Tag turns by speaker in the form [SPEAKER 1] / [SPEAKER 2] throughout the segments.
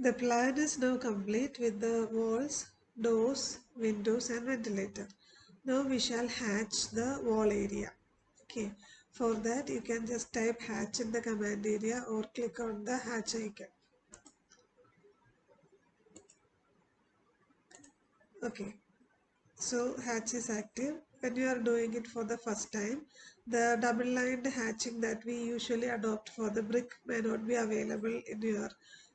[SPEAKER 1] The plan is now complete with the walls, doors, windows and ventilator. Now we shall hatch the wall area. Okay, for that you can just type hatch in the command area or click on the hatch icon. Okay, so hatch is active. When you are doing it for the first time, the double lined hatching that we usually adopt for the brick may not be available in your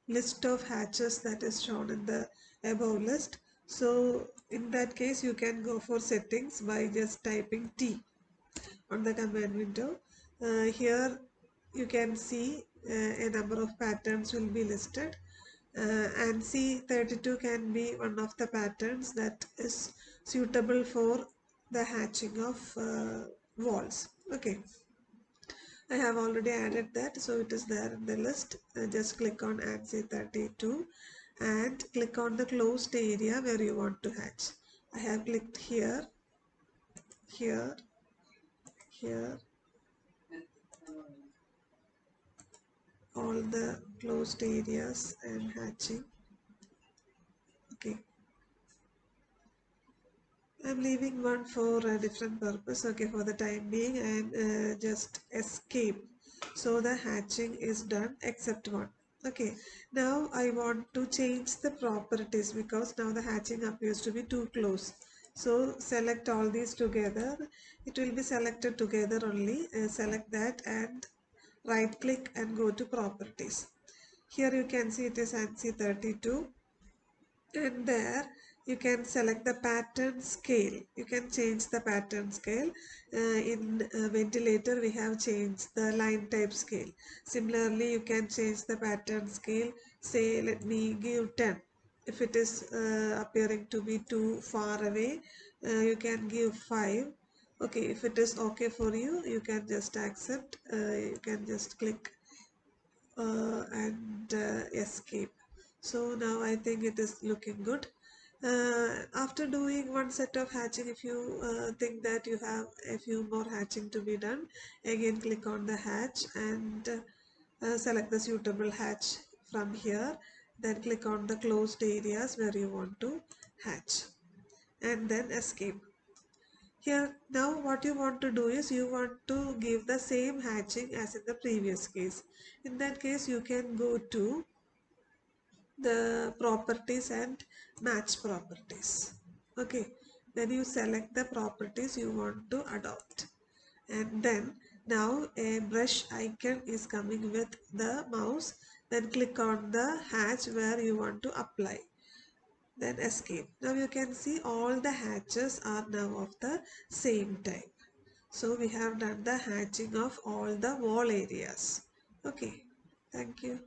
[SPEAKER 1] list of hatches that is shown in the above list. So in that case you can go for settings by just typing T on the command window. Here you can see a number of patterns will be listed, and C32 can be one of the patterns that is suitable for the hatching of walls. Okay, I have already added that, so it is there in the list. Just click on add C32 and click on the closed area where you want to hatch. I have clicked here, here, here, all the closed areas and hatching. Okay, I'm leaving one for a different purpose. Okay, for the time being and just escape. So the hatching is done except one. Okay, now I want to change the properties because now the hatching appears to be too close. So select all these together. It will be selected together only. Select that and right click and go to properties. Here you can see it is ANSI 32, and there you can select the pattern scale. You can change the pattern scale. In ventilator we have changed the line type scale. Similarly you can change the pattern scale. Say let me give 10. If it is appearing to be too far away, you can give 5. Okay, if it is okay for you, you can just accept. You can just click and escape. So now I think it is looking good. After doing one set of hatching, if you think that you have a few more hatching to be done, again click on the hatch and select the suitable hatch from here. Then click on the closed areas where you want to hatch and then escape. Here now what you want to do is you want to give the same hatching as in the previous case. In that case you can go to the properties and match properties. Okay, then you select the properties you want to adopt, and then now a brush icon is coming with the mouse. Then click on the hatch where you want to apply, then escape. Now you can see all the hatches are now of the same type. So we have done the hatching of all the wall areas. Okay, thank you.